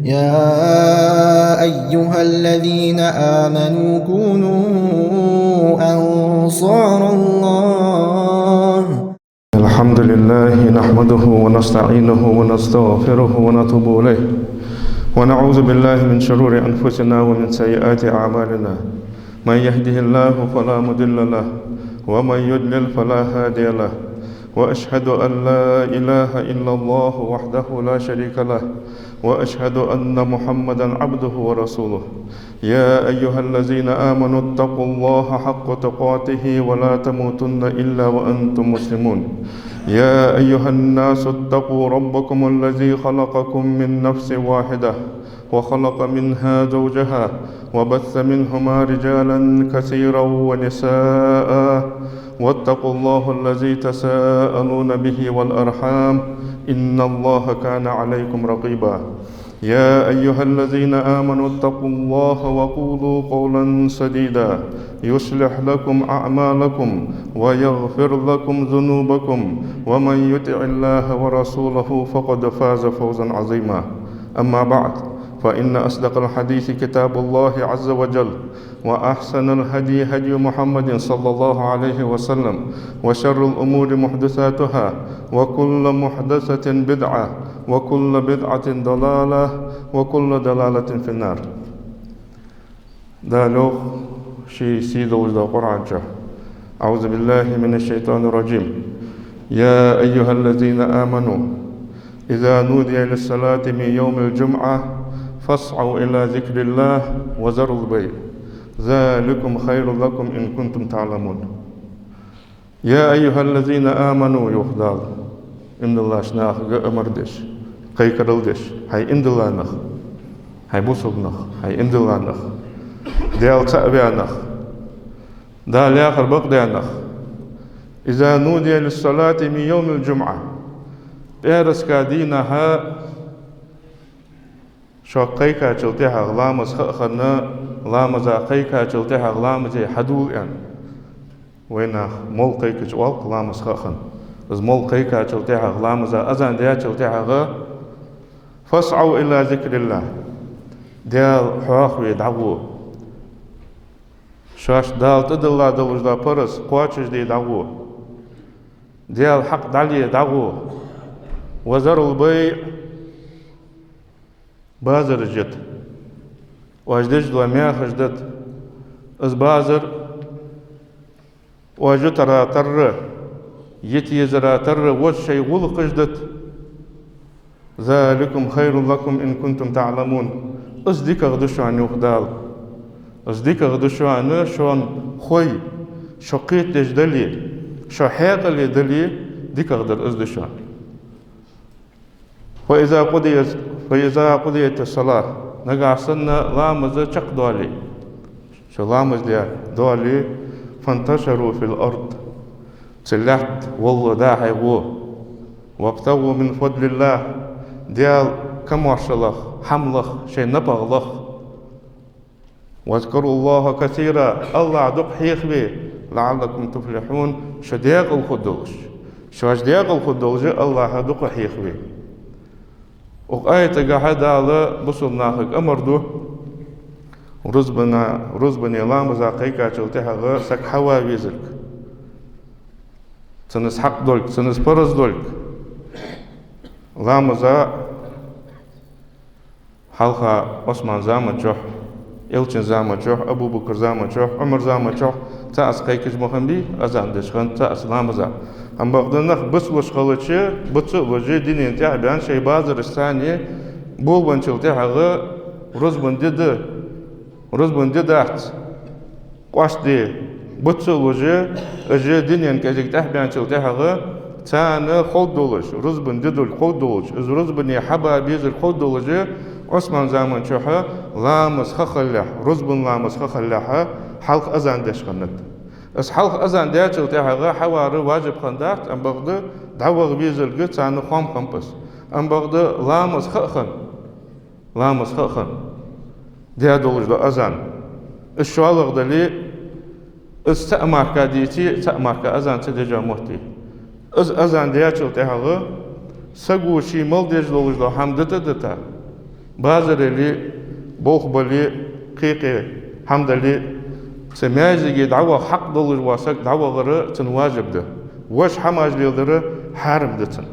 يا أيها الذين آمنوا كونوا أنصار الله. الحمد لله نحمده ونستعينه ونستغفره ونتوب إليه ونعوذ بالله من شرور أنفسنا ومن سيئات أعمالنا. من يهده الله فلا مضل له ومن يضلل فلا هادي له، وأشهد أن لا إله إلا الله وحده لا شريك له، وأشهد أن محمدا عبده ورسوله. يا أيها الذين آمنوا اتقوا الله حق تقاته ولا تموتن إلا وأنتم مسلمون. يا أيها الناس اتقوا ربكم الذي خلقكم من نفس واحدة وخلق منها زوجها وبث منهما رجالا كثيرا ونساء، واتقوا الله الذي تساءلون به والأرحام إن الله كان عليكم رقيبا. يا أيها الذين آمنوا اتقوا الله وقولوا قولا سديدا يصلح لكم أعمالكم ويغفر لكم ذنوبكم، ومن يطع الله ورسوله فقد فاز فوزا عظيما. أما بعد، فإن أصدق الحديث كتاب الله عز وجل، وأحسن الهدي هدي محمد صلى الله عليه وسلم، وشر الأمور محدثاتها، وكل محدثة بدعة، وكل بدعة ضلالة، وكل ضلالة في النار. دالوخ شي سيدو وجد قرآن. أعوذ بالله من الشيطان الرجيم. يا أيها الذين آمنوا إذا نودي للصلاة من يوم الجمعة فاسعوا إلى ذكر الله وذروا البيع ذلكم خير لكم إن كنتم تعلمون. يا أيها الذين آمنوا يخدال إن الله شناخ أمردش قي كرلدش هاي إن الله نخ هاي بوسوب نخ هاي إن الله نخ ديال تأبيع نخ دال آخر بقدع نخ. إذا نودي للصلاة من يوم الجمعة بيرس كادينها شو قيكا تلتها غلامز خخنا غلامزا قيكا تلتها غلامزي حدول يعني وينا مول قيكا جوال غلامز خخن از مول قيكا تلتها غلامزا أزان ديا تلتها غا فاسعوا إلى ذكر الله ديال حواخوي دعوه شاش دال تدلا دلوش دا برس قواتش دي دعوه ديال حق دالي دعوه وزروا البيع بازر جت واجدش دلميا خجدت از بازر واجت را تر يتي زرا تر وشي غل خجدت ذلكم خير لكم إن كنتم تعلمون. از ديك غدشو عن يخدال از ديك غدشو عن شون خوي شقيت دجدلي شو حيقل يدلي ديك غدر از دشو. فإذا قضيت الصلاة نقع سنة لامز چق دولي شو لامز ديا دولي فانتشروا في الأرض تلحت والله داحي وابتغوا من فضل الله ديال كم وشلخ حملخ شي نبغلخ واذكروا الله كثيرا الله دق حيخبي لعلكم تفلحون. شو ديق الخدوش شو ديق الخدوش الله دق حيخبي. وآية قاعدة على بصل ناخك أمردو رزبني لامزا قيكا تلتها غا سك حوا ويزرك تنس حق دولك تنس برز دولك لامزا حلقة عثمان زامن جوح إلچن زامن جوح أبو بكر زامن جوح عمر زامن جوح تأس قيكش مخنبي أزان دشخن تأس لامزا هم بغدنخ بس وشغلتشي بتصلوجي دينين تاع بيان شي بازر الثاني بول بنشلتها غا رزبن ددات قاش دي بتصلوجي اجي دينين كاجيك تاع بيان شلتها غا تانا خودولج رزبن ددل خودولج از رزبن يحبا بيزر خودولجي عثمان زمان شوحا لامس خخلح رزبن لامس خخلحا حلق أزان دشخنت اس حلق أزان دياتشل تاها حوار واجب خندات ام بغد دعوة بيزل قد سانو خام خمبس ام بغد لامس خخن ديا دولج دو أزان الشوالغ دلي استأمر كاديتي تأمر كأزان تدجا مهتي أزان دياتشل تاها سقو شي مل ديج دولج دو حمدتا دتا بازرلي بوخبلي قيقي حمدلي سماجي دعوة حق دولج واسك دعوة غير تن واجب ده وش حماج ليلدر حارم ده تن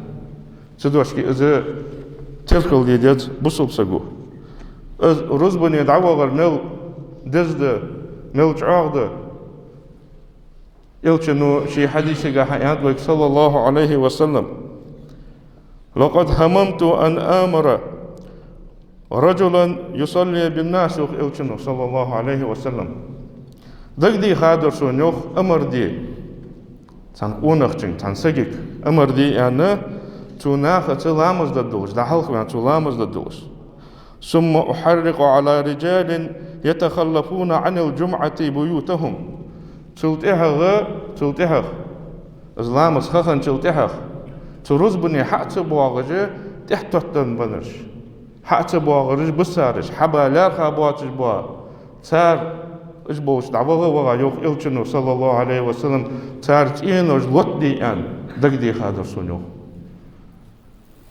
تدوشكي إذا تلكل ديدت بصوب سجو رزبني دعوة غير مل دزد مل تعاقد يلشنو شي حديث حيات صلى الله عليه وسلم لقد هممت أن آمر رجلا يصلي بالناس يلشنو صلى الله عليه وسلم دقدي خادر سونيوخ أمر دي تان أونخشن تان سجيك أمر دي يعني توناخ تلامز ددوش ده حلق يعني تلامز ددوش ثم أحرق على رجال يتخلفون عن الجمعة بيوتهم تلتها إسلامز خخن تلتها تروز بني حق بواغجة تحتوتن بنرش حق بواغجة بسارش حبالار خابواتش بوا تار إجبوش دعوة وغا يوخ إلشنو صلى الله عليه وسلم تارت إينوش لطدي أن دقدي خادر سنو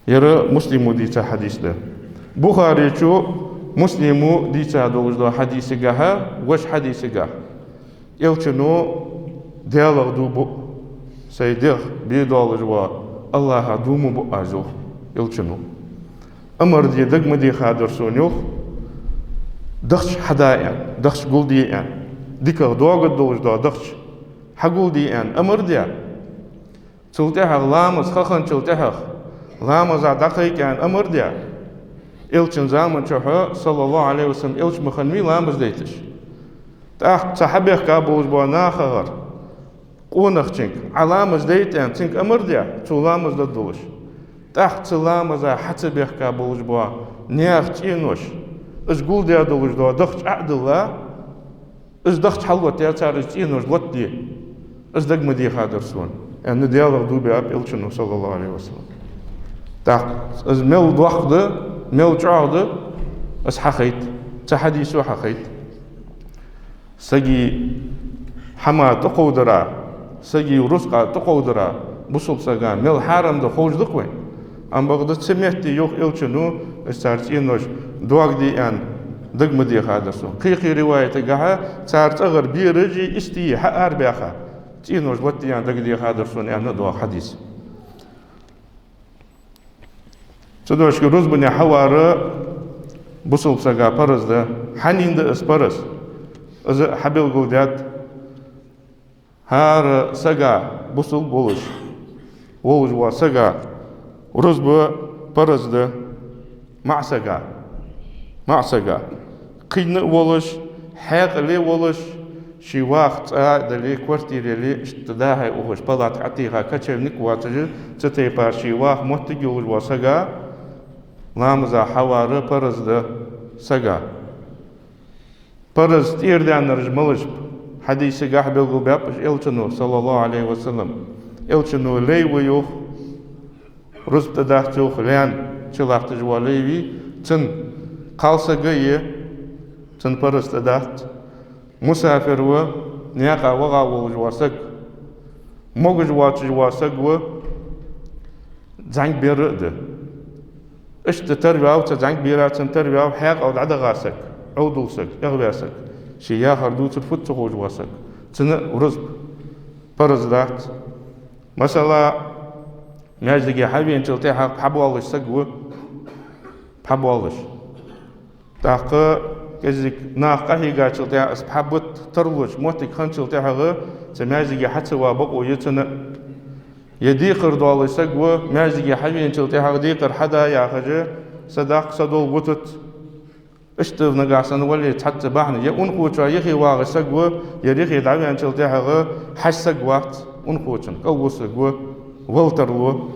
يرى مسلمو ديتا حديث ده بخاري شو مسلمو ديتا دوش دو حديث جاها وش حديث جاه إلشنو ديالغ دوبو سيديخ بيدول جوا الله دومو بو أجو إلشنو أمر دي دقم دي خادر سنو دخش حدايا دخش قولدي ان ديكر دوغ دوج دو دخش حقولدي ان امر ديا تلتها لامز خخن تلتها لامز دقيق ان امر ديا إلشن زامن شوها صلى الله عليه وسلم إلش مخنمي لامز ديتش تحت صحابيخ كابوز بو ناخر قونخ تشنك علامز ديت ان تشنك امر ديا تو لامز دوش تحت لامز حتى بيخ كابوز بو نياخ تشينوش إز قول ديا دوش دو دخش عقد الله إز دخش حلوة يا تاريخ إنوش لطدي إز دقم دي خادر سون يعني ديالغ دوبي أب إلشنو صلى الله عليه وسلم تحت إز ميل دوخد ميل تعاقد إز حقيت تحديثو حقيت سجي حما تقودرا سجي رزقا تقودرا بصوب سجا ميل حرم دو خوش دقوين أم بغداد سمعتي يوخ إلشنو استارت إنوش دوغ دي أن دقم دي خادسو قيقي رواية قاها تارت أغر بيرجي استي حقار بيخا تينوش بطي أن دق دي خادسو أن دوغ حديث تدوش كي رزبني حوار بصوب ساقا پرز ده حنين ده اس پرز از حبيل قوديات هار ساقا بصوب بولش وا ساقا رزب پرز ده مع ساقا قين ولش حاق لي ولش شي وقت دلي كوارتيري لي اشتداها اوش بلات عتيها كچرنك واتج تتي بار شي وقت متجول وساقا لامزا حوار پرز ده ساقا پرز تير دان رجملش حديث قاح بيلقو بابش إلشنو صلى الله عليه وسلم إلشنو لي ويوخ رزب تداحتوخ لان چلاحت جوا ليوي تن قالسا قيه تن پرز تداحت مسافر و نياقا وغا وجوا سق موغ جوا سق و زنگ بيرده اشت تربياو تزنگ بيرا تن تربياو حاق او دعدا غاسك او دولسك اغباسك شي ياخر دو تفوت تخوج واسك تن رزب پرز داحت مثلا ماجدگي حبين تلتي حبوالش سقو حبوالش تاقا كزيك ناقا هيغا تلتي اسبحبت ترلوش موتك خان تلتي حغا تماجدگي حتى وابقو يتنا يديقر دوالش سقو ماجدگي حبين تلتي حغا ديقر حدا ياخجا صداق صدول بوتت اشتف نقاسن ولي تحت بحنا يا انقوچا يخي واغ سقو يريخي دعوان تلتي حغا حش سقوات انقوچن قو سقو والترلو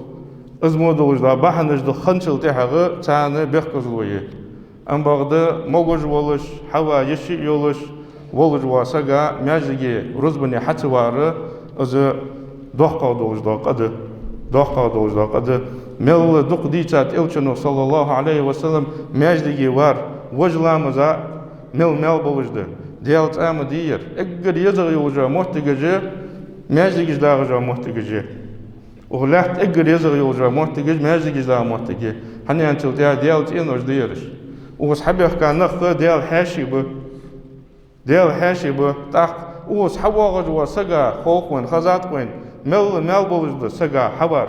ازمو دوجدا بحنج دو خنشل تحغ تانا بيخكزلوي ام بغدا موغج ولش حوا يشي يولش ولج واسغا ماجيغي رزبني حتوار از دوخا دوجدا قد مل دوق ديتات إلشنو صلى الله عليه وسلم ماجدگي وار وجلامزا مل بولجد ديالت ام دير اگر يزغ يوجا محتگجي ماجدگي داغجا محتگجي وغلاحت اگر يزغ يوجا محتگج ماجدگي دا محتگي هني انتل ديالت إنوش ديرش اوس حبيخ كان نخ ديال حاشي بو تاق اوس حواغ جو سغا خوخ وين خزات وين مل بولجد سغا حوار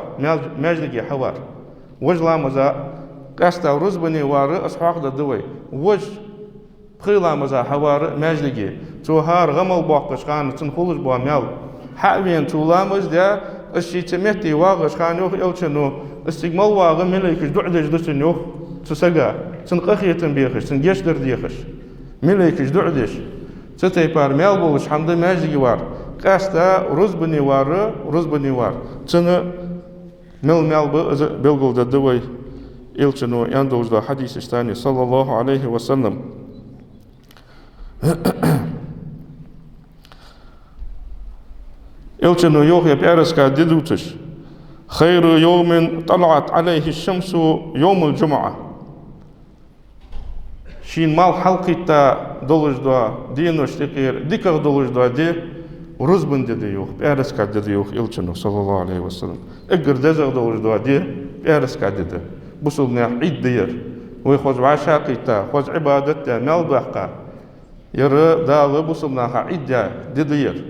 ماجلگي حوار وجلا مزا قاستا رزبني وار اسحاق دوي وج خيلا مزا حوار ماجلگي توهار غمل باقش خان تنخولج بو مال حاوين تولامز دا اشي تمتي واغش خان يوخ الچنو استقمال واغ ملكش دعدج دسنو تسغا تنقخيتن بيخش تنجش درديخش ملكش دعدش ستي بار مال بولش حمد ماجلگي وار قاستا رزبني وار تن مل بلغل دوي الچنو يندوج دا حديث اشتاني صلى الله عليه وسلم الچنو يوخي بيرسكا ديدوتش خير يوم طلعت عليه الشمس يوم الجمعة شين مال حلقيتا دولج دا دينوش تقير ديكر دولج دا دي رزبن دي يوخ بيرسكا دي يوخ الچنو صلى الله عليه وسلم اقر دزر دولج دا دي بيرسكا دي بوصلنا عيد دير ويخوز عشاقيتا خوز عبادتا مال بحقا يرى دال بوصلنا عيد دي دير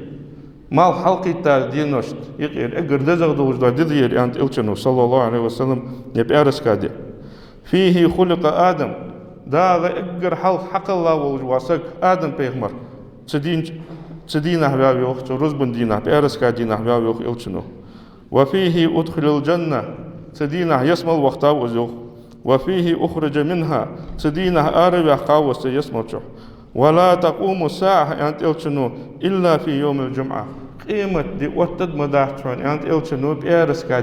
مال حلقيتا دينوشت يقير اقر دزر دولج دا دي دير يعني الچنو صلى الله عليه وسلم يبيرسكا دي فيه خلق آدم دال اقر حق الله والجواسك آدم بيغمر تدين أحباب يوخ رزبن دين بيرسكا دين أحباب يوخ الچنو وفيه أدخل الجنة تدينه يسمى الوقت وزوخ وفيه أخرج منها تدينه آرب قاوس يسمى ولا تقوم الساعة أنت إلشنو إلا في يوم الجمعة قيمة دي وتد مداحتون أنت إلشنو بيرسكا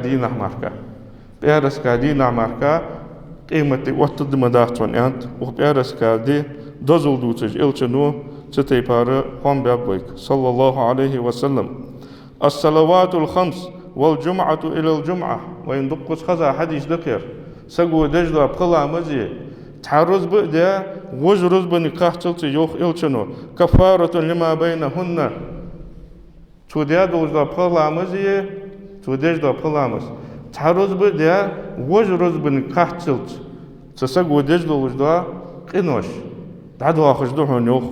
دينا ماركا قيمة دي وتد مداحتون أنت وبيرسكا دي دزل دوتج إلشنو تتيبار قام بابويك صلى الله عليه وسلم الصلوات الخمس والجمعة إلى الجمعة وين دقس خزا حديث ذكر سقو دجلا بقلا مزي تعرض بقدا وجرز بنقاح تلتي يوخ إلشنو كفارة لما بينهن توديا دجلا بقلا مزي تودجلا بقلا مز تعرض بقدا وجرز بنقاح تلت تسقو دجلا وجدا قنوش دعدوا خجدوحون يوخ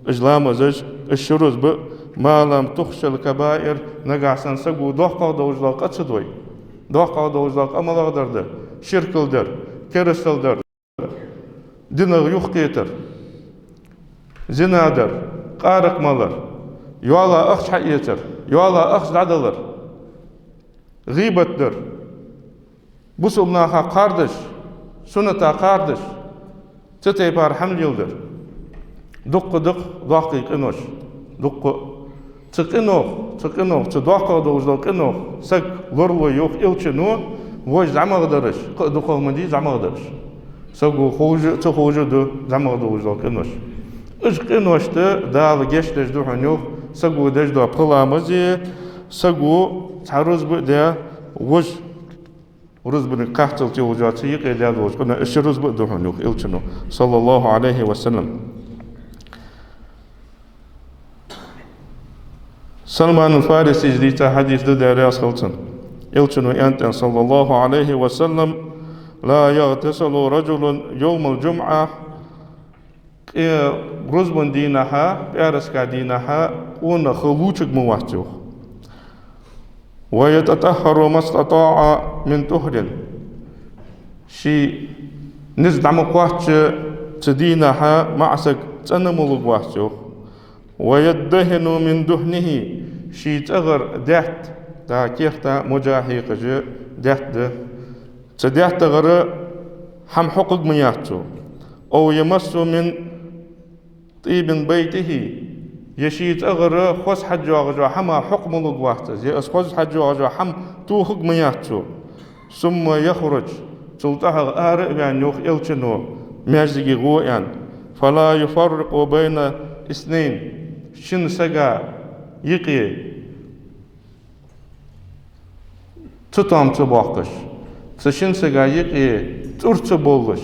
إجلام زج الشروز بق ما لم تخشى الكبائر نقع سنسقو دوحقا دوجلاق أتصدوي دوحقا دوجلاق أملاغ درد شركل در كرسل در دينغ يخقيتر زنا در قارق مالر يوالا أخش حقيتر يوالا أخش عدلر غيبت در بسوبناها قاردش سنتا قاردش تتيبار حمل يلدر دق ضاقي قنوش دق تقنوخ تدوقع دوزل قنوخ سك لورلو يوخ إلچنو وش زعما درش دقو مدي زعما درش سقو خوج دو زعما دوزل قنوش اش قنوش دال جشتش دو حنوخ سقو دج دو قلامزي سقو تعرض بدا وش رز بن قحطل توجات يقي دال وش كنا اش رز بدو حنوخ إلچنو صلى الله عليه وسلم سلمان الفارسي جديتا حديث دو رياس خلطن إلچنو أنت صلى الله عليه وسلم لا يغتسل رجل يوم الجمعة رزبن دينها بيرسكا دينها ون خلوچك مواتيو ويتطهر ما استطاع من طهر شي نزد عمقواتش تدينها معسك تنملق واتيو ويدهن من دهنه شي تغر دهت تا كيختا مجاهيق جو دهت تدهت غر حم حقق مياتو أو يمس من طيب بيته يشي تغر خوص حجو غجو حما حكم لقواحتز يأس خوص حجو غجو حم توخق مياتو ثم يخرج تلتها آرئ بان يوخ إلچنو ميازدگي غوئان فلا يفرق بين اثنين شن سقا يقي تطام تباقش تشن سقا يقي ترت بولش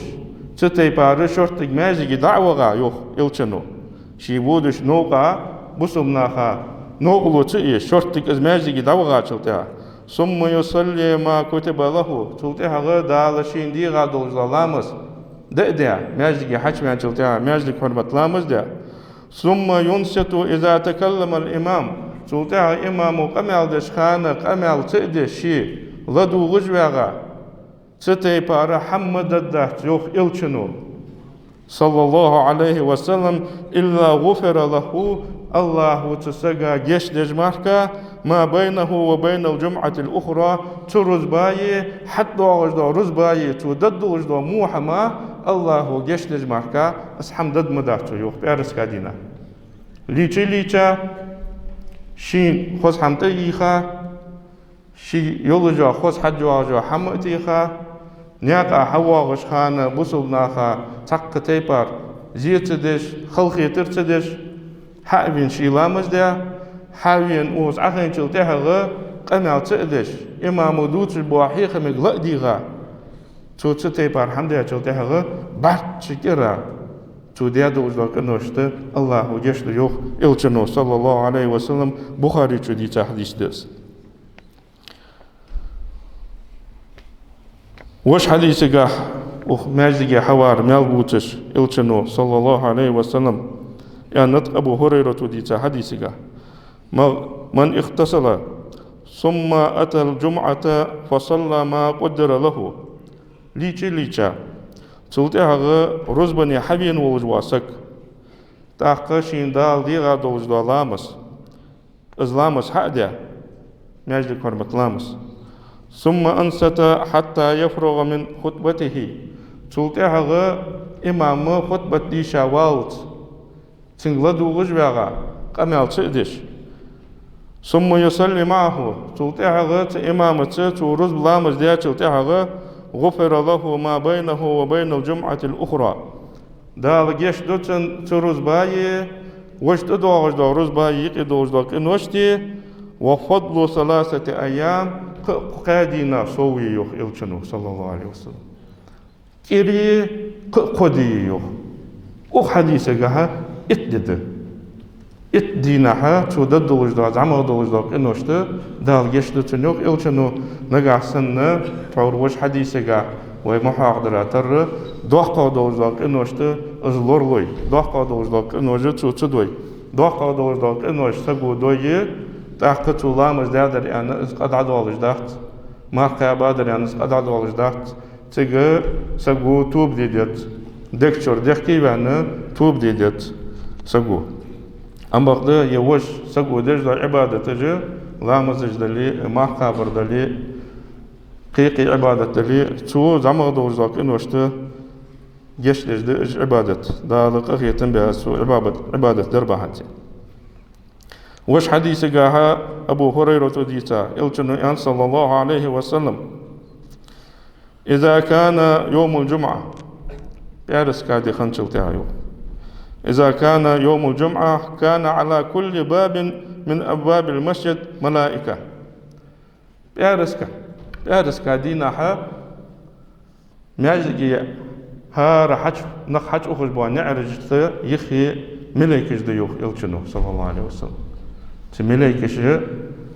تتيبار شرطك مازيجي دعوغا يوخ إلچنو شي بودش نوقا بسمناها نوغلو تئي شرطك از مازيجي دعوغا چلتها ثم يصلي ما كتب له چلتها غدا لشين ديغا دولزالامس دأدع ماجدك حج من شلتها ماجدك حرمت لامز دع ثم ينصت إذا تكلم الإمام شلتها إمام قمال دشخانة قمال تأدشي لدو غجوغا ستي بارا حمد الدهت يوخ إلشنو صلى الله عليه وسلم إلا غفر له الله تسقى جيش دجماركا ما بينه وبين الجمعة الأخرى ترز باي حتى وجدو رز باي تودد وجدو موحما الله جيش دجماركا أسحم دد مدارتو يوخ بأرس كادينا ليچا شين خوز حمت إيخا شي يولجو خوز حجواجو حمت إيخا نياقا حواغش خانة بوصلناخا تق تيبار زيتدش خلقي ترتدش حاوين شيلامز دا حاوين اوز عخين شلتها قمع تقدش إمام دوت البواحيخ مقلق ديغا تو تيبار حمدها شلتها بعد شكرا تو ديادو وجدوك نوشت الله جشت يوخ إلچنو صلى الله عليه وسلم بخاري چو ديتا حديث دس وش حديثك ماجدك حوار مالبوتش إلچنو صلى الله عليه وسلم يعني نطق أبو هريرة ديتا حديثك من اغتسل ثم أتى الجمعة فصلى ما قدر له ليچا تلتها رزبني حبين وجواسك تاقشين دال ديغا دوجدو لامس إزلامس حقدا ماجدك حرمت لامس ثم أنست حتى يفرغ من خطبته تلتها إمام خطبة دي شاوالت تنغلدو غجباغا قمال تقدش ثم يصلي معه تلتها إمامة تورز بلامس ديا تلتها غفر له ما بينه وبين الجمعة الأخرى دال جيش دوتن تروز باي وشت دوغش دو روز باي يقي دوغش دو كنوشتي وفضل 3 أيام قادينا صوي يوخ إلچنو صلى الله عليه وسلم كيري قدي يوخ حديثة جها اتدد اتدينها تو ددوغش دو زعما دوغش دو كنوشتي دال جيش دوتن يوخ إلچنو نقع سنة تعور حديثة جها ومحاضرة تر دوحقا دوزداق إنوشت أزلورلوي دوحقا دوزداق إنوشت تودوي دوحقا دوزداق إنوش سقو دوي تحقت لامز دادر يعني إسقاد عدوالج داخت مارقا بادر يعني إسقاد عدوالج داخت تيجي سقو توب ديدت دكتور دكتي يعني توب ديدت سقو أما قد يوش سقو دجد عبادة تجي لامز دجدلي مارقا بردلي قيقي عبادة لي تو زعما دوزاك إنوشت جيش لجد عبادة دالق أخيتن بها سو عبادة دربا حتى وش حديث قاها أبو هريرة ديتا إلتنو صلى الله عليه وسلم إذا كان يوم الجمعة يارس كادي خنشل تاعيو إذا كان يوم الجمعة كان على كل باب من أبواب المسجد ملائكة يارس كادينا ها ماجي ها رحج نخحج أخرج بوا نعرج يخي ملائكة ديوخ إلشنو صلى الله عليه وسلم ملائكة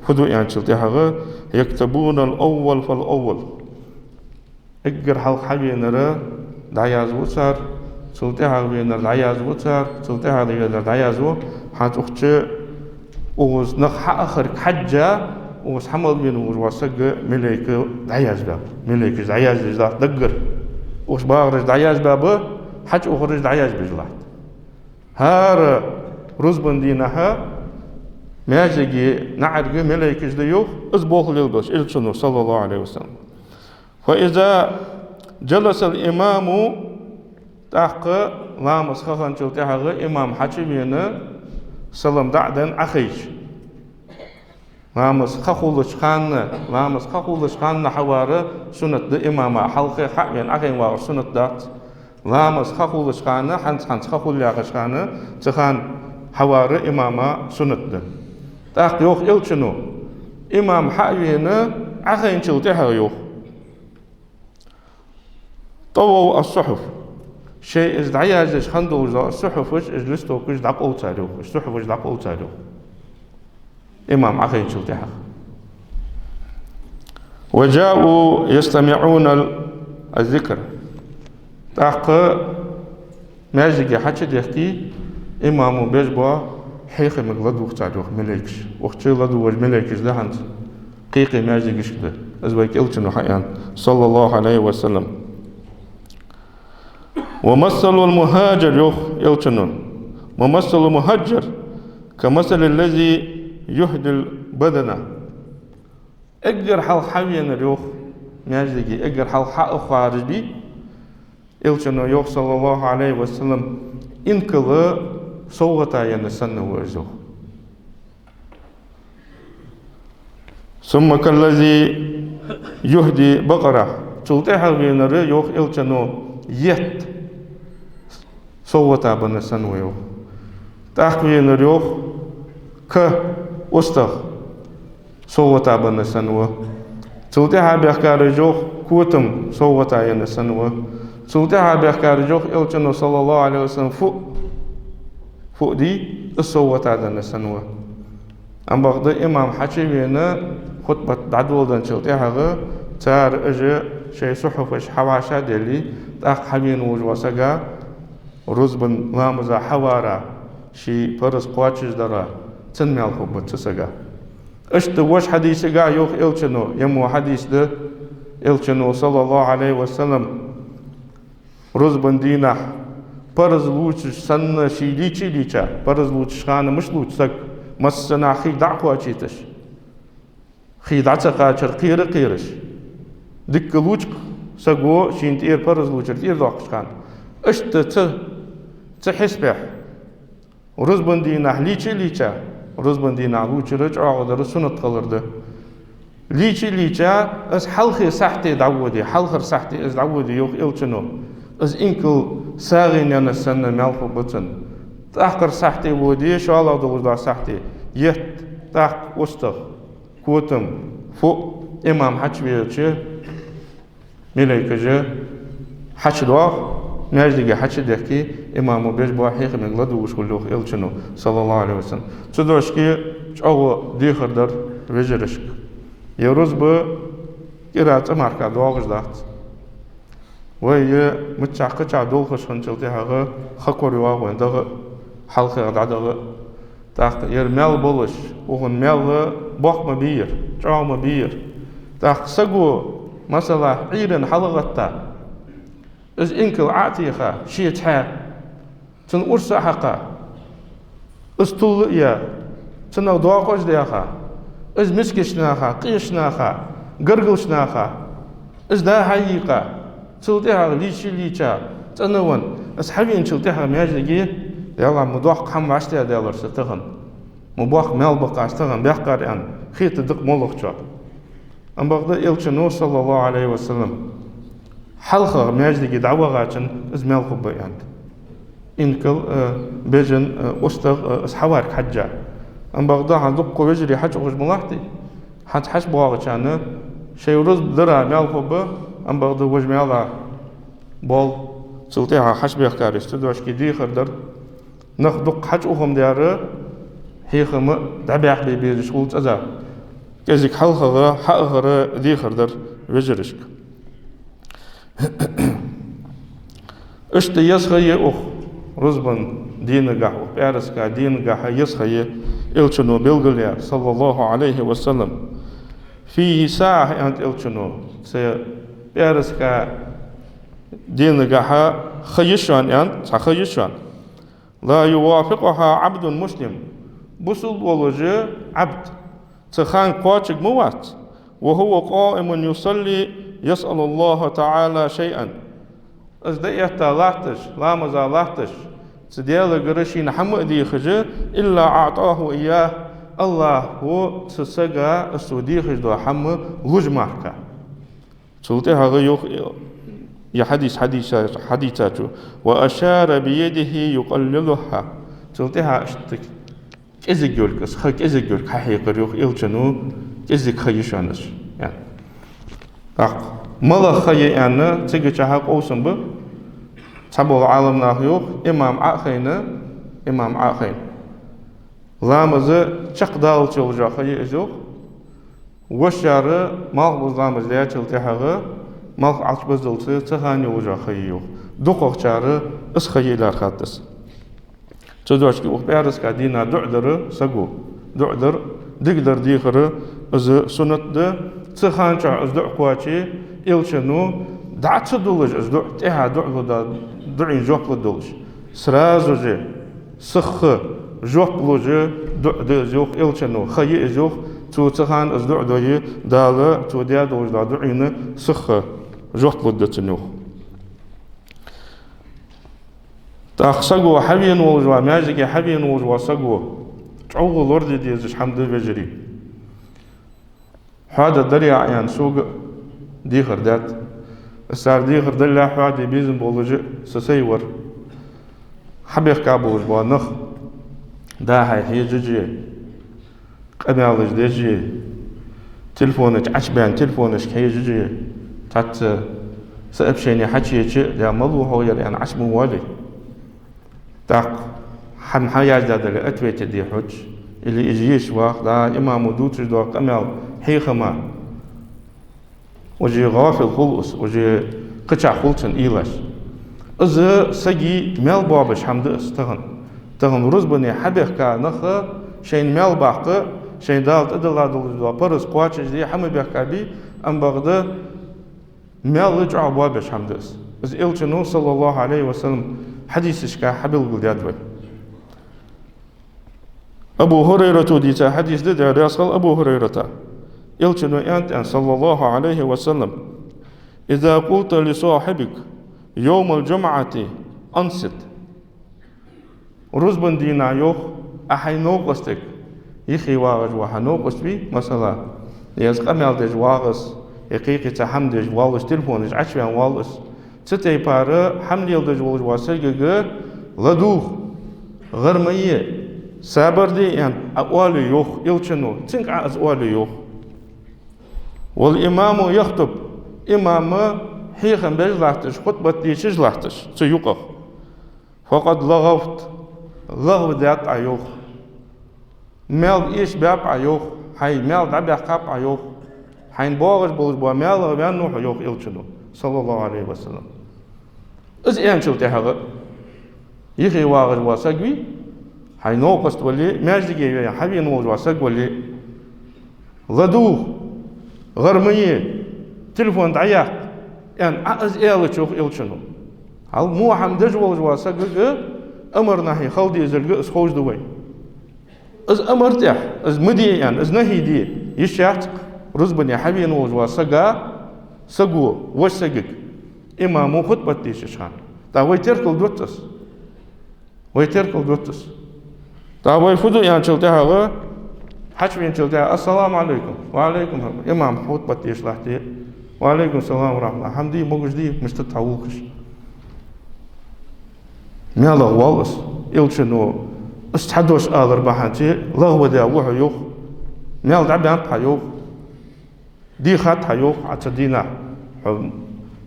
خذوا يعني شلتها يكتبون الأول فالأول اقر حلق حبينر دعياز وصار شلتها بينر دعياز وصار شلتها بينر دعياز و حات أختي وز نخ آخر حجة وز حمل بين وسق ملائكة دعياز باب ملائكة دعياز بجلات دقر وش باغرج دعياز باب حج أخرج دعياز بجلات هار رزبن دينها ماجي نعرج ملائكة ديوخ أسبوخ للبس إلشنو صلى الله عليه وسلم فإذا جلس الإمام تحق لامس خخن شلتها إمام حجبينا سلام دعدن أخيش لامس خخولش خان حوار سنة الإمام حلقة حقين أخين وار سنة دات لامس خخولش خان حنس خخول ياغش خان تخان حوار إمام سنة ده تحق يوخ إلشنو إمام حقين أخين شلتها يوخ طووا الصحف شيء إز دعياز خندو الصحف وش إجلستو كش دعقو تاريخ الصحف وش دعقو تاريخ إمام عقيد شلتها وجاءوا يستمعون الذكر تاق ماجيكي حتى ديكي إمامو بيجبا حيخي مغلد وقتاجوخ ملايكش وقتي لدو ملايكش دهانت قيقي ماجيكش كده أزوايك إلتنو حيان صلى الله عليه وسلم ومثل المهاجر يوخ إلتنو ومثل المهاجر كمثل الذي يهدي البدنة اقر حال حوين اليوخ ماجيكي اقر حال حق خارج بي إلتنو يوخ صلى الله عليه وسلم إنكلا صوغتا ينسن وإزوخ ثم كالذي يهدي بقرة تلتها غينر يوخ إلتنو يت صوغتا بنسن ويوخ تاخوينر يوخ ك أستغ صوغتا بنسن و تلتها بيخكار جوخ كوتم صوغتا ينسن و تلتها بيخكار جوخ إلتنو صلى الله عليه وسلم فوق دي الصوت هذا السنوة أم بعد إمام حشيبينا خطبة دعوة دان شلتها تار أجا شيء صحفش حواشا دلي تاق حبين وجوا سجا رزبن لامزا حوارا شي فرس قواتش درا تنمي الخبة تسجا اشت وش حديث جا يوخ إلشنو يمو حديث ده إلشنو صلى الله عليه وسلم رزبن دينا فرز لوچ سن شيليچي ليچا فرز لوچ خان مش لوچ سك مسنا خي دعوا چيتش خي دعتا قير قيرش دك لوچ سغو شينتير فرز لوچ تير داقش خان اشت تحسبح رزبندينا ليچي ليچا رزبندينا لوچ رجع قدر سنت قلرد ليچي ليچا اس حلخي صحتي دعودي حلخر صحتي از دعودي يوخ إلچنو از إنكل ساغين يانا السنة مالخو بطن تأخر صحتي ودي شو الله دوغدا صحتي يت تأخ وستغ كوتم فوق إمام حج بيرتشي ملايكة جا حج دوغ ناجدقى حج ديكي إمامو بيج بواحيخ من غلدو وشغلوخ إلشنو صلى الله عليه وسلم تدوشكي شعوه ديخر در رجرشك يروز بو كرات أماركا دوغش دات وهي متشعقة دولخش خنشلتها خكوري واغوين دغ حلقة غدادغ تاق يرمال بولش وهن مال بوخ مبير جاو مبير تاق سقو مثلا عيرن حلقتا از انكل عاتيخا شيتها تن ارسا حقا از طولئيا تنو دواقوش ديخا از مسكشناخا قيشناخا قرقلشناخا از دا حييقا تلتها ليشي ليشا تنون أصحابين تلتها مياجدي يلا مدوخ حم عشتها ديالر ستغن مبوخ مال بقى استغن بيحقار يعني خيط دق مولخ جا أم بغدا إلشنو صلى الله عليه وسلم حلقة مياجدي دعوة غاتن إز مال خبا يعني إنكل بيجن أستغ أصحابك حجة أم بغدا هندق وجري حج وج ملاحتي حد حج بواغتشانا شيء رز بدرا مال خبا أم بغدا وج مالا بول سلطيها حج بيخكار استدوش كي خردر نخدق حج أخم ديارة هيخم دعبيح بيبير شغل أزا كذلك حلقة حقغر دي خردر وجرشك اشت يسخي أخ رزبن دين قحو بيارسكا دين قحا يسخي إلشنو بلغليا صلى الله عليه وسلم فيه ساعة أنت إلشنو بيارسكا دين قحا خيشان أنت خيشان لا يوافقها عبد مسلم بصل ولجي عبد تخان قاتك موات وهو قائم يصلي يسأل الله تعالى شيئا ازدئت لاتش لا مزالاتش تديال قرشي نحمد دي خجي إلا أعطاه إياه الله هو تسقى السودي خجدو حم لجمعك سلطيها غيوخ يا حديثاتو وأشار بيده يقللها سلطيها اشتك كذا جولكس خك كذا جولك حقيقة يوخ إلشنو كذا خيشانش يعني ملا خي أنا تيجي شهاق أوسم ب تبوا العالم ناخيوخ إمام عاخين لامز شق دال تلجا خي إزوخ وشارة مال بزلامز ليا تلتحها مال عطبزلت تهاني وجا خيوخ دقوق شارة اسخيلار خاتس تدوش كي وقبارس كادينا دعدر سقو دعدر دقدر ديخر از سنت ده تخانشا از دع قواتي إلشنو دعت دولج از دع تها دعلو دا دعين جوكل دولج سرازو جي سخ جوكلو جي دع ده جوك إلشنو خي جوك تو تخان از دع دوي دالا تو ديا دولج دا دعين سخ جوكلو دتنو تاخسقو حبين وجوا ماجيكي حبين وجوا سقو تعوغ الورد ديزش حمد بجري هذا دريا يعني سوق ديخر دات السار ديخر دلا حادي بيزن بولج سسيور حبيخ كابوج بانخ دا هي جي قبالج دجي تلفونك عشبان تلفونك هي جي تات سأبشيني حكي دا ملو هو يعني عشبو والي تاق حم حياج دا دل أتويت دي حج اللي إجيش واق دا إمام دوتش دو قمال حيخما وجي غافل خلص وجي قطع خلصن إيلاش إذ سجي مال بابش حمد استغن تغن رزبني حبيخ كا نخ شين مال باق شين دالت أدلا دو برز قواتش دي حمي بيخ كابي أم بغدا مال رجع بابش حمد است إذ إلتنو صلى الله عليه وسلم حديثش كا حبل قلدادوي أبو هريرة ديتا حديث دي راسل أبو هريرة يلتنو أنت صلى الله عليه وسلم إذا قلت لصاحبك يوم الجمعة أنصت رزبن دينا يوخ أحي نوقستك يخي واغج وحا نوقست بي مثلا يزق أميال ديج واغس يقيقي تحم ديج والس تلفونج عشوان والس تتي بارا حمل ديج والج واسرقق لدوخ غرمية سابر دي يعني أقوالي يوخ يلتنو تنك عز أقوالي يوخ والإمام يخطب إمام حيخن بجلحتش خطبة ديش جلحتش تيوقف فقد لغوت لغو دات عيوخ مال إيش باب عيوخ هاي مال دابع قاب عيوخ هاي بوغش بولج بوا مال غبان نوح عيوخ يلتنو صلى الله عليه وسلم إز إيان شلتي هذا يخي واغش واسقوي هاي نوقست ولي ماجدقي يا حبي نوغ واسق ولي غدوخ غرمية تلفون دعياق يعني أز إيال شوخ إلشنو هل مو حمدج والج واسق أمرنا هي خلدي زلق اسخوش دوي از أمرتح از مدي يعني از نهي دي يشاعتق رزبني حبي نوغ واسقا سقو وش سقق إمامو خطبة ديششان تا ويتركل دوتس ويتركل دوتس تا ويفدو يعني شلتها حشمين شلتها السلام عليكم وعليكم إمام خطبة ديشلحتي وعليكم السلام ورحمة الله حمدي موجدي مش تتعوقش ميالا والس إلشنو استحدوش آذر بحانتي لغوة دي أبوح يوخ ميال دعبي أنبح يوخ دي خات يوخ عتدينا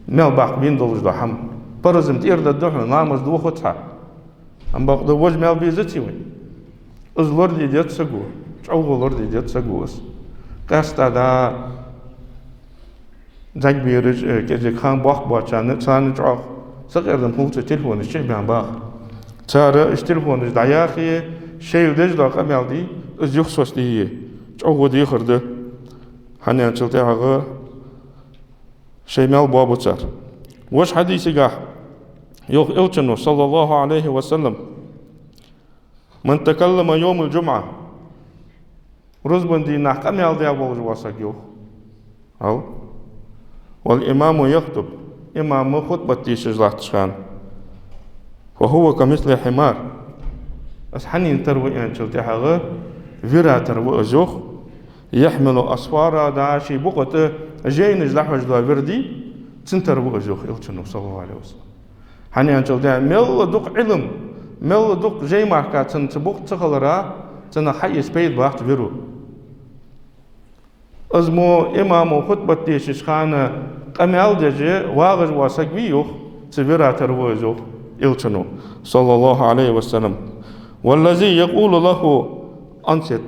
ميال باق بين دولج دو حم برزم تير ددوح نامز دو خطها أم باق دو وج ميال بيزتي وين از لوردي ديت سقو تعوغو لوردي ديت سقوس قاستا دا زاك بيرج كجي خان باق باچان تسان جعوغ سقير دم هوت تلفون الشيء بيان باق تارا اشتلفون دعياخي شيل دجلا قمال دي از يخصوص دي تعوغو دي خرده هنيان تلتاها شيء مال بابو تار وش حديثي قاح يوخ إلتنو صلى الله عليه وسلم من تكلم يوم الجمعة رزبن دي نحق أميال دي أبو جواسك يوخ أو والإمام يخطب إمام خطبة تيشجلح تشخان وهو كمثل حمار أسحنين تروي أن تلتحغ فيرا تروي أزوخ يحمل أصفارا داشي بقطة جين جلح وجدوا فردي تنتروي أزوخ إلتنو صلى الله عليه وسلم حنين تلتحغ مل دوق علم مل دوق جي ماركا تنتبوق تخلرا تنحي سبيد باحت فيرو أزمو إمامو خطبة تيشخان قمال دجي واغج واسقوي يوخ تفيرا تروي أزوخ إلتنو صلى الله عليه وسلم والذي يقول له أنصت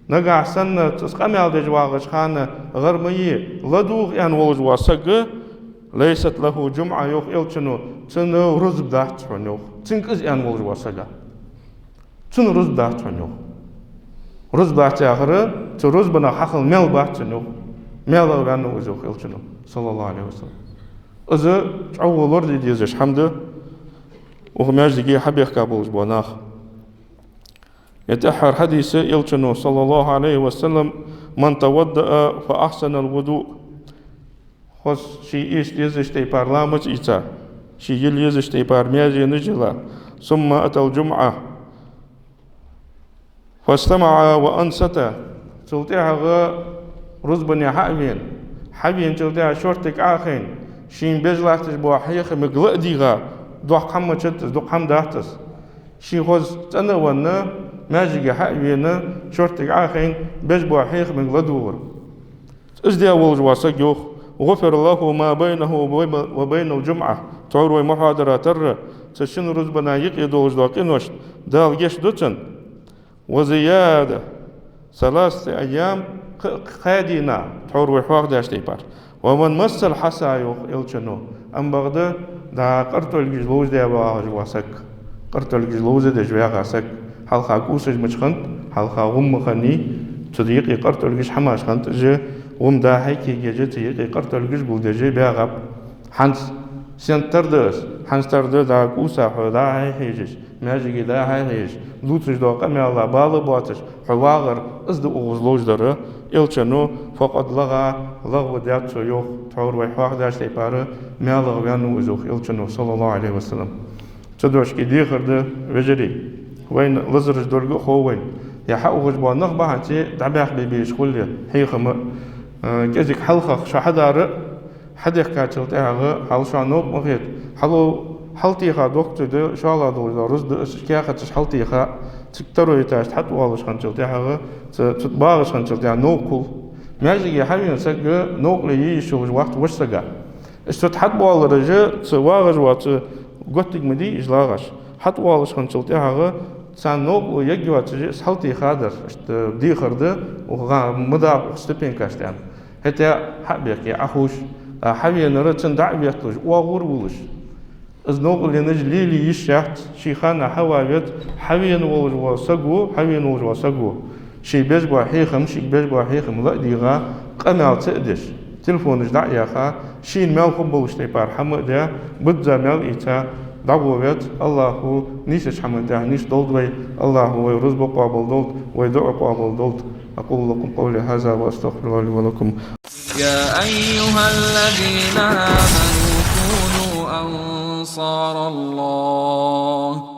نقع سنة تسقمي على جواغش خانة غرمي لدوغ يعني ولج واسق ليست له جمعة يوخ إلشنو تنو رزب داحت عنيوخ تنكز يعني والج واسقا تن رزب داحت عنيوخ رزب داحت آخره ترزبنا حقل ميل باحت عنيوخ ميل أغانو وزوخ إلشنو صلى الله عليه وسلم إذا تعوه لورد ديزش حمد وهم يجدي حبيخ كابوش بوناخ يتأحر حديث إلشنو صلى الله عليه وسلم من تودأ فأحسن الوضوء خص شي إيش ديزش تي بارلامج إيتا شي يل يزش تي بارمياجي نجلا ثم أتى الجمعة فاستمع وأنست تلتها رزبني حبين تلتها شورتك آخين شين بجلاتش بوحيخ مقلق ديغا دوح قمة شتس دوح قم داحتس شي خص تنوانا ماجيك حبين شورتك آخين بج بوحيخ مقلق دور ازدي أول جواسك يوخ غفر الله ما بينه وبين الجمعة تعور محاضرة تر تشن رزبنا يقيدو وجدوكين وشت دال جيش دوتن وزيادة 3 أيام قادينا تعور وحواق داش تيبار ومن مس الحسا يوخ إلشنو أم بغدا دا قرطو الجزلوز دي أبا جواسك قرطو الجزلوز دي جواغا سك حلقا كوسج مجخنت حلقا غم خني تضيقي قرطو الجز حماش خنت جي وم دا هيكي جيتي قرط الجز بودجي بيغاب حنس سنتردس حنس ترد دا كوسا دا هي هيجش ماجي دا هي هيج لوتش دا قمي الله باlı باتش حواغر ازد اوغزلوج دره إلشنو فقط لغو داتشو يوخ تعور ويحواغ داش تيباره مالغ بيانو وزوخ إلشنو صلى الله عليه وسلم تدوش كي ديخر ده وجري وين لزرج درجو خو وين يا حقوق جبا نخبا هانتي دعباح بيبيش خولي حيخم كذلك حلقة شهدار حديق كاتل تاعه حال شانوب مغيت حلتيخا دكتور ده شالا دو رزد كياخة حلتيخا تكترو يتاش حتى والش خنشل تاعه تتبارش خنشل تاع نوكل ماجي حبيبي سك نوكل يشوف وقت وشسجا استت حتى والرجا تواغج وات قتك مدي إجلاغش حتى والش خنشل تاعه سان نوكل يجوا تجي حلتي خادر دي خرده وغا مدار استبين كاشتان حتى حبيك يا أخوش حبي نرتن دعوة تلج وغور ولش از نوغل ينجلي لي يشحت شيخان حوابت حبي نولج وسقو حبي نولج وسقو شي بيجبا حيخم شي بيجبا حيخم لا ديغا قناع تقدش تلفون جدع يا خا شي مال خبوش تيبار حمد ده بدزا مال إيتا دعوات الله نيش حمد ده نيش دولد وي الله هو يرزق قابل دولد ويدعو قابل دولد أقول لكم قولي هذا وأستغفر الله لي ولكم. يا أيها الذين آمنوا كونوا أنصار الله